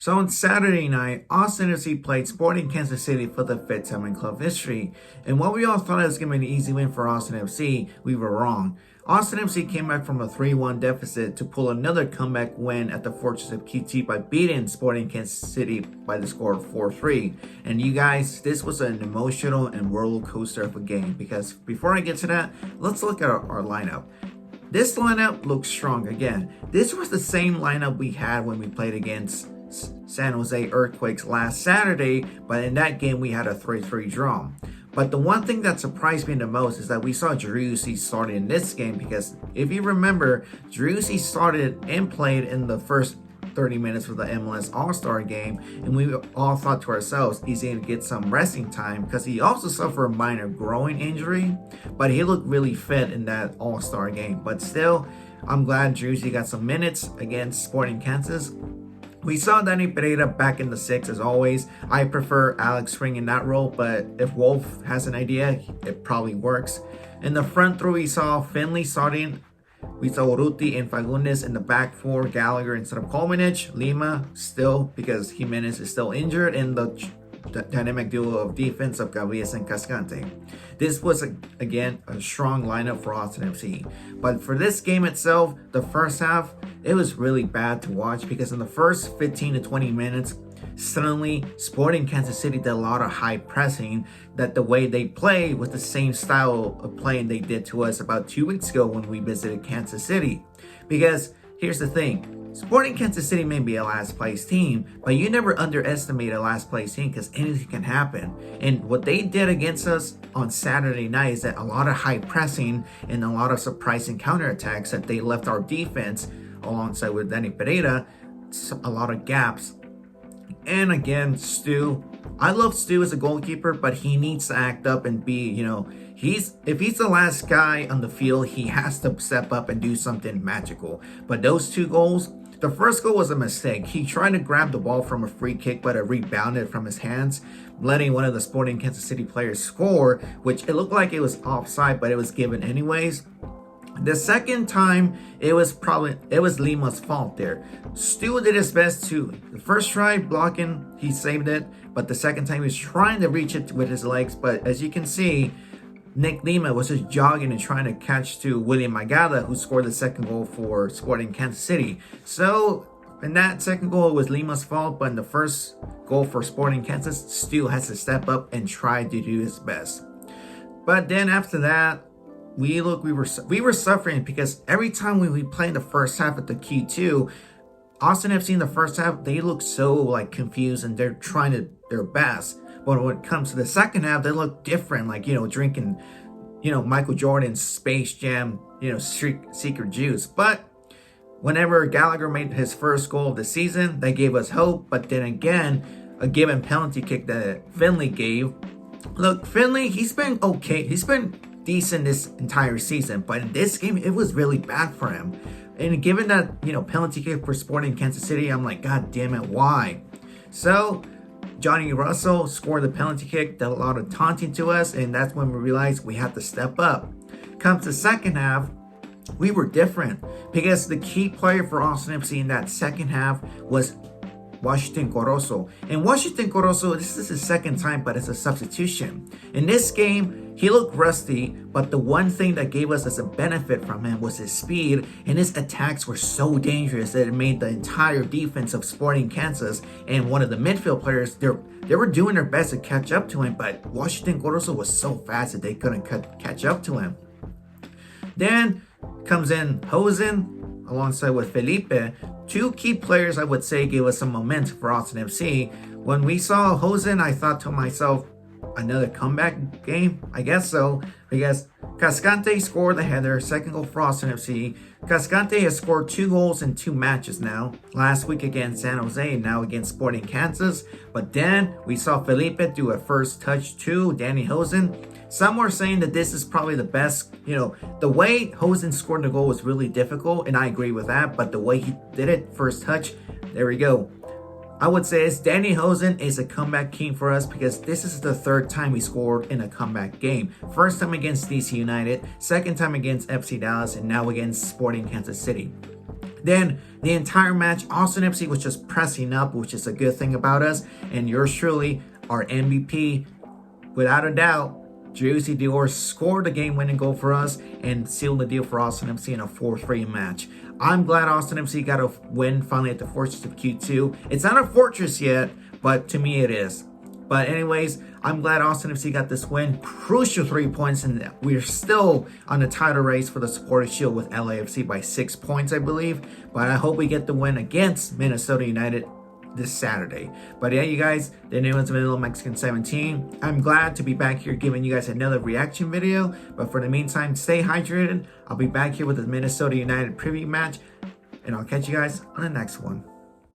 So on Saturday night, Austin FC played Sporting Kansas City for the fifth time in club history. And while we all thought it was going to be an easy win for Austin FC, we were wrong. Austin FC came back from a 3-1 deficit to pull another comeback win at the Fortress of QT by beating Sporting Kansas City by the score of 4-3. And you guys, this was an emotional and roller coaster of a game, because before I get to that, let's look at our lineup. This lineup looks strong again. This was the same lineup we had when we played against San Jose Earthquakes last Saturday, but in that game we had a 3-3 draw. But the one thing that surprised me the most is that we saw Driussi starting in this game, because if you remember, Driussi started and played in the first 30 minutes of the MLS All-Star game, and we all thought to ourselves, he's going to get some resting time because he also suffered a minor groin injury, but he looked really fit in that All-Star game. But still, I'm glad Driussi got some minutes against Sporting Kansas. We saw Danny Pereira back in the 6 as always. I prefer Alex Spring in that role, but if Wolf has an idea, it probably works. In the front three, we saw Finley starting. We saw Urruti and Fagundes in the back four, Gallagher instead of Kolmanic, Lima still because Jimenez is still injured, and the dynamic duo of defense of Gavias and Cascante. This was, again, a strong lineup for Austin FC. But for this game itself, the first half, it was really bad to watch because in the first 15 to 20 minutes, suddenly Sporting Kansas City did a lot of high pressing, that the way they play was the same style of playing they did to us about 2 weeks ago when we visited Kansas City. Because here's the thing, Sporting Kansas City may be a last place team, but you never underestimate a last place team because anything can happen. And what they did against us on Saturday night is that a lot of high pressing and a lot of surprising counterattacks that they left our defense, alongside with Danny Pereira, a lot of gaps. And again, Stu, I love Stu as a goalkeeper, but he needs to act up and be, if he's the last guy on the field, he has to step up and do something magical. But those two goals, the first goal was a mistake. He tried to grab the ball from a free kick, but it rebounded from his hands, letting one of the Sporting Kansas City players score, which it looked like it was offside, but it was given anyways. The second time, it was Lima's fault there. Stu did his best to, the first try blocking, he saved it, but the second time he was trying to reach it with his legs, but as you can see, Nick Lima was just jogging and trying to catch to William Magada, who scored the second goal for Sporting Kansas City. So, in that second goal, it was Lima's fault, but in the first goal for Sporting Kansas, Stu has to step up and try to do his best. But then after that, we were suffering because every time we play in the first half at the Q2, Austin FC in the first half, they look so confused and they're trying their best. But when it comes to the second half, they look different, drinking, Michael Jordan's Space Jam, secret juice. But whenever Gallagher made his first goal of the season, that gave us hope. But then again, a given penalty kick that Finley gave. Look, Finley, he's been okay. He's been decent this entire season, but in this game, it was really bad for him. And given that, penalty kick for Sporting Kansas City, I'm like, God damn it, why? So, Johnny Russell scored the penalty kick, did a lot of taunting to us, and that's when we realized we had to step up. Comes the second half, we were different because the key player for Austin FC in that second half was Washington Corozo. And Washington Corozo, this is his second time, but it's a substitution. In this game, he looked rusty, but the one thing that gave us as a benefit from him was his speed, and his attacks were so dangerous that it made the entire defense of Sporting Kansas and one of the midfield players, they were doing their best to catch up to him, but Washington Corozo was so fast that they couldn't catch up to him. Then comes in Hosen alongside with Felipe. Two key players, I would say, gave us some momentum for Austin FC. When we saw Hosen, I thought to myself, another comeback game? I guess so, because Cascante scored the header, second goal for Austin FC. Cascante has scored 2 goals in 2 matches now. Last week against San Jose and now against Sporting Kansas. But then we saw Felipe do a first touch to Danny Hosen. Some were saying that this is probably the best, the way Hosen scored the goal was really difficult, and I agree with that, but the way he did it, first touch, there we go. I would say Danny Hosen is a comeback king for us because this is the third time we scored in a comeback game. First time against DC United, second time against FC Dallas, and now against Sporting Kansas City. Then the entire match, Austin FC was just pressing up, which is a good thing about us. And yours truly, our MVP, without a doubt, Jersey Dior scored a game-winning goal for us and sealed the deal for Austin FC in a 4-3 match. I'm glad Austin FC got a win finally at the Fortress of Q2. It's not a fortress yet, but to me it is. But anyways, I'm glad Austin FC got this win. Crucial 3 points, and we're still on the title race for the Supporters Shield with LAFC by 6 points, I believe. But I hope we get the win against Minnesota United this Saturday. But yeah, you guys, the name is Vanilla Mexican 17. I'm glad to be back here giving you guys another reaction video. But for the meantime, stay hydrated. I'll be back here with the Minnesota United preview match. And I'll catch you guys on the next one.